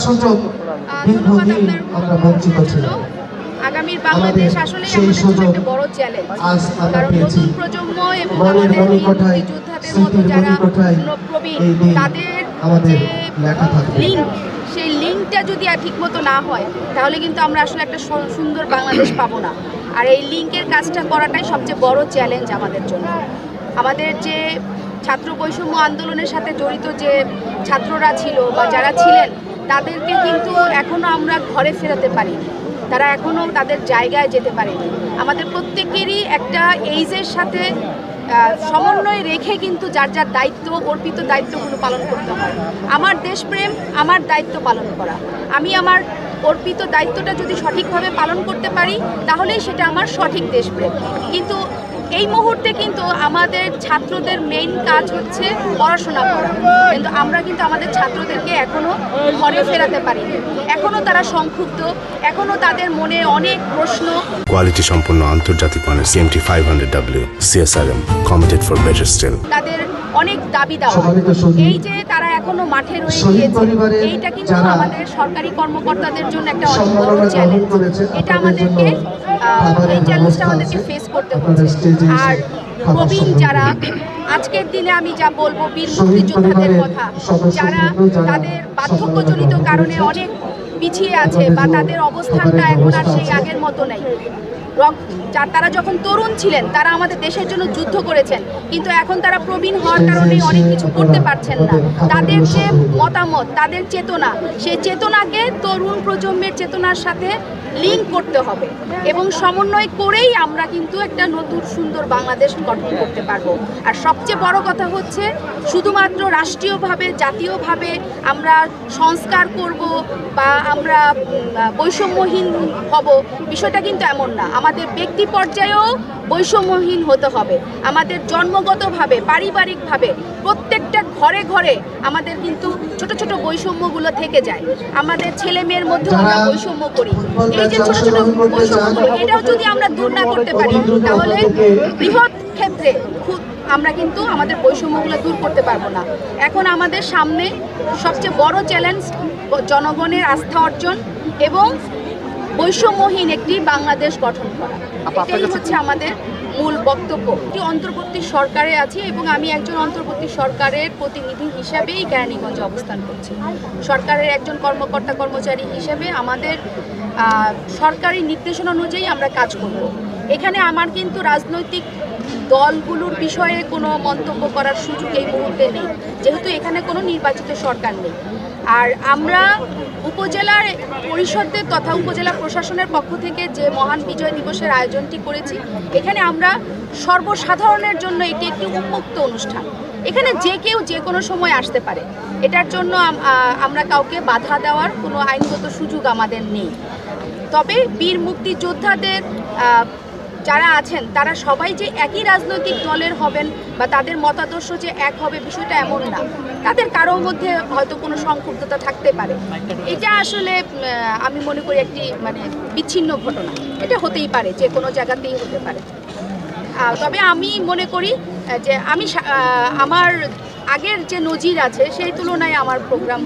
সুযোগ দীর্ঘদিন আমরা বঞ্চিত ছিলাম। আগামীর বাংলাদেশ আসলে একটা বড় চ্যালেঞ্জ, কারণ নতুন প্রজন্ম এবং আমাদের মুক্তিযোদ্ধাদের মতো যারা প্রবীণ তাদের যে লিঙ্ক, সেই লিঙ্কটা যদি ঠিকমতো না হয় তাহলে কিন্তু আমরা আসলে একটা সুন্দর বাংলাদেশ পাবো না। আর এই লিঙ্কের কাজটা করাটাই সবচেয়ে বড় চ্যালেঞ্জ আমাদের জন্য। আমাদের যে ছাত্র বৈষম্য আন্দোলনের সাথে জড়িত যে ছাত্ররা ছিল বা যারা ছিলেন তাদেরকে কিন্তু এখনও আমরা ঘরে ফেরাতে পারিনি, তারা এখনও তাদের জায়গায় যেতে পারেনি। আমাদের প্রত্যেকেরই একটা এইজের সাথে সমন্বয় রেখে কিন্তু যার যার দায়িত্ব, অর্পিত দায়িত্বগুলো পালন করতে হয়। আমার দেশপ্রেম, আমার দায়িত্ব পালন করা। আমি আমার অর্পিত দায়িত্বটা যদি সঠিকভাবে পালন করতে পারি তাহলেই সেটা আমার সঠিক দেশপ্রেম। কিন্তু এই মুহূর্তে কিন্তু আমাদের ছাত্রদের মেইন কাজ হচ্ছে পড়াশোনা করা, কিন্তু আমরা কিন্তু আমাদের ছাত্রদেরকে এখনও ঘরে ফেরাতে পারিনি। এখনও তারা সংক্ষুব্ধ, এখনও তাদের মনে অনেক প্রশ্ন। কোয়ালিটি সম্পন্ন আন্তর্জাতিক মানের CMT 500W CSRM committed for better still। তাদের অনেক দাবি দেওয়া, এই যে তারা এখনো মাঠে রয়ে গিয়েছে, এইটা কিন্তু আমাদের সরকারি কর্মকর্তাদের জন্য একটা অনেক বড় চ্যালেঞ্জ। এটা আমাদেরকে এই চ্যালেঞ্জটা আমাদেরকে ফেস করতে হচ্ছে। আর প্রবীণ যারা, আজকের দিনে আমি যা বলবো বীর মুক্তিযোদ্ধাদের কথা, যারা তাদের বার্ধক্যজনিত কারণে অনেক পিছিয়ে আছে বা তাদের অবস্থানটা এখন আর সেই আগের মতো নেই। তারা যখন তরুণ ছিলেন তারা আমাদের দেশের জন্য যুদ্ধ করেছেন, কিন্তু এখন তারা প্রবীণ হওয়ার কারণে অনেক কিছু করতে পারছেন না। তাদের যে মতামত, তাদের চেতনা, সেই চেতনাকে তরুণ প্রজন্মের চেতনার সাথে লিঙ্ক করতে হবে এবং সমন্বয় করেই আমরা কিন্তু একটা নতুন সুন্দর বাংলাদেশ গঠন করতে পারবো। আর সবচেয়ে বড় কথা হচ্ছে শুধুমাত্র রাষ্ট্রীয়ভাবে, জাতীয়ভাবে আমরা সংস্কার করব বা আমরা বৈষম্যহীন হব, বিষয়টা কিন্তু এমন না। আমাদের ব্যক্তি পর্যায়েও বৈষম্যহীন হতে হবে। আমাদের জন্মগতভাবে, পারিবারিকভাবে প্রত্যেকটা ঘরে ঘরে আমাদের কিন্তু ছোট ছোট বৈষম্যগুলো থেকে যায়। আমাদের ছেলে মেয়ের মধ্যেও আমরা বৈষম্য করি। এই যে ছোট ছোট বৈষম্যগুলো, এটাও যদি আমরা দূর না করতে পারি তাহলে বৃহৎ ক্ষেত্রে আমরা কিন্তু আমাদের বৈষম্যগুলো দূর করতে পারবো না। এখন আমাদের সামনে সবচেয়ে বড় চ্যালেঞ্জ জনগণের আস্থা অর্জন এবং বৈষম্যহীন একটি বাংলাদেশ গঠন করা। এটাই হচ্ছে আমাদের মূল বক্তব্য। একটি অন্তর্বর্তী সরকারে আছি এবং আমি একজন অন্তর্বর্তী সরকারের প্রতিনিধি হিসাবেই কেরানীগঞ্জে অবস্থান করছি। সরকারের একজন কর্মকর্তা কর্মচারী হিসেবে আমাদের সরকারি নির্দেশনা অনুযায়ী আমরা কাজ করব। এখানে আমার কিন্তু রাজনৈতিক দলগুলোর বিষয়ে কোনো মন্তব্য করার সুযোগ এই মুহূর্তে নেই, যেহেতু এখানে কোনো নির্বাচিত সরকার নেই। আর আমরা উপজেলার পরিষদের তথা উপজেলা প্রশাসনের পক্ষ থেকে যে মহান বিজয় দিবসের আয়োজনটি করেছি, এখানে আমরা সর্বসাধারণের জন্য এটি একটি উন্মুক্ত অনুষ্ঠান। এখানে যে কেউ যে কোনো সময় আসতে পারে, এটার জন্য আমরা কাউকে বাধা দেওয়ার কোনো আইনগত সুযোগ আমাদের নেই। তবে বীর মুক্তিযোদ্ধাদের যারা আছেন তারা সবাই যে একই রাজনৈতিক দলের হবেন বা তাদের মতাদর্শ যে এক হবে, বিষয়টা এমন না। তাদের কারোর মধ্যে হয়তো কোনো সংক্ষুব্ধতা থাকতে পারে। এটা আসলে আমি মনে করি একটি বিচ্ছিন্ন ঘটনা। এটা হতেই পারে, যে কোনো জায়গাতেই হতে পারে। তবে আমি মনে করি যে আমার আগের যে নজির আছে সেই তুলনায় আমার প্রোগ্রাম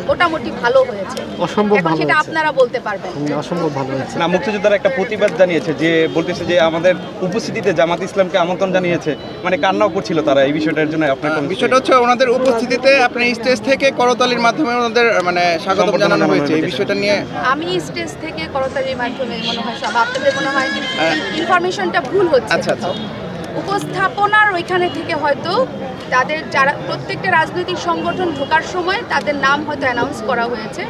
মোটামুটি ভালো হয়েছে। এখন সেটা আপনারা বলতে পারবেন। অসম্ভব ভালো হয়েছে না, মুক্তিযোদ্ধারা একটা প্রতিবাদ জানিয়েছে যে বলতেছে যে আমাদের উপস্থিতিতে জামাত ইসলামকে আমন্ত্রণ জানিয়েছে, কান্নাও করছিল তারা এই বিষয়টার জন্য। আপনার বিষয়টা হচ্ছে ওনাদের উপস্থিতিতে আপনার স্টেজ থেকে করতালির মাধ্যমে ওনাদের স্বাগত জানানো হয়েছে। এই বিষয়টা নিয়ে আমি স্টেজ থেকে করতালির মাধ্যমে মনে হয় সব আপনাদের মনে হয় ইনফরমেশনটা ভুল হচ্ছে। আচ্ছা আচ্ছা, উপস্থাপনার ওইখানে থেকে হয়তো তাদের যারা প্রত্যেকটা রাজনৈতিক সংগঠন ঢোকার সময় তাদের নাম হয়তো অ্যানাউন্স করা হয়েছে,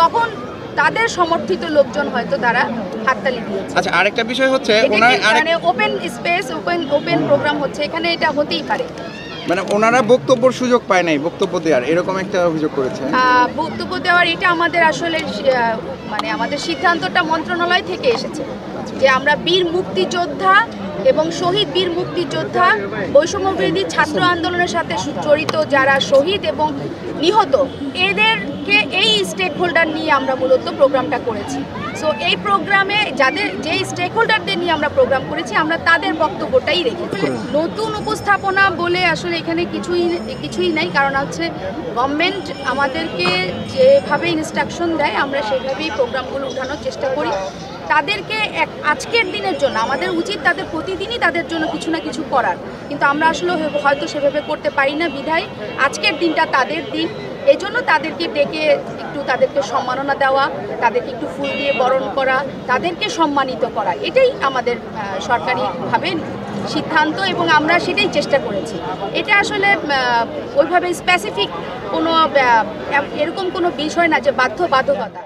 তখন তাদের সমর্থিত লোকজন হয়তো তারা হাততালি দিয়েছে। আচ্ছা, আরেকটা বিষয় হচ্ছে ওপেন স্পেস, ওপেন প্রোগ্রাম হচ্ছে, এখানে এটা হতেই পারে। ওনারা বক্তব্যের সুযোগ পায় নাই, বক্তব্য দেওয়ার এরকম একটা অভিযোগ করেছে। বক্তব্য দেওয়ার এটা আমাদের আসলে আমাদের সিদ্ধান্তটা মন্ত্রণালয় থেকে এসেছে যে আমরা বীর মুক্তিযোদ্ধা এবং শহীদ বীর মুক্তিযোদ্ধা, বৈষম্যবিরোধী ছাত্র আন্দোলনের সাথে জড়িত যারা শহীদ এবং নিহত, এদেরকে এই স্টেক হোল্ডার নিয়ে আমরা মূলত প্রোগ্রামটা করেছি। সো এই প্রোগ্রামে যেই স্টেক হোল্ডারদের নিয়ে আমরা প্রোগ্রাম করেছি আমরা তাদের বক্তব্যটাই রেখেছি। নতুন উপস্থাপনা বলে আসলে এখানে কিছুই নাই, কারণ হচ্ছে গভর্নমেন্ট আমাদেরকে যেভাবে ইনস্ট্রাকশন দেয় আমরা সেভাবেই প্রোগ্রামগুলো উঠানোর চেষ্টা করি। তাদেরকে আজকের দিনের জন্য আমাদের উচিত তাদের প্রতিদিনই তাদের জন্য কিছু না কিছু করার, কিন্তু আমরা আসলে হয়তো সেভাবে করতে পারি না বিধায় আজকের দিনটা তাদের দিন। এই জন্য তাদেরকে ডেকে একটু তাদেরকে সম্মাননা দেওয়া, তাদেরকে একটু ফুল দিয়ে বরণ করা, তাদেরকে সম্মানিত করা, এটাই আমাদের সরকারিভাবে সিদ্ধান্ত এবং আমরা সেটাই চেষ্টা করেছি। এটা আসলে ওইভাবে স্পেসিফিক কোনো এরকম কোনো বিষয় না যে বাধ্যবাধকতা।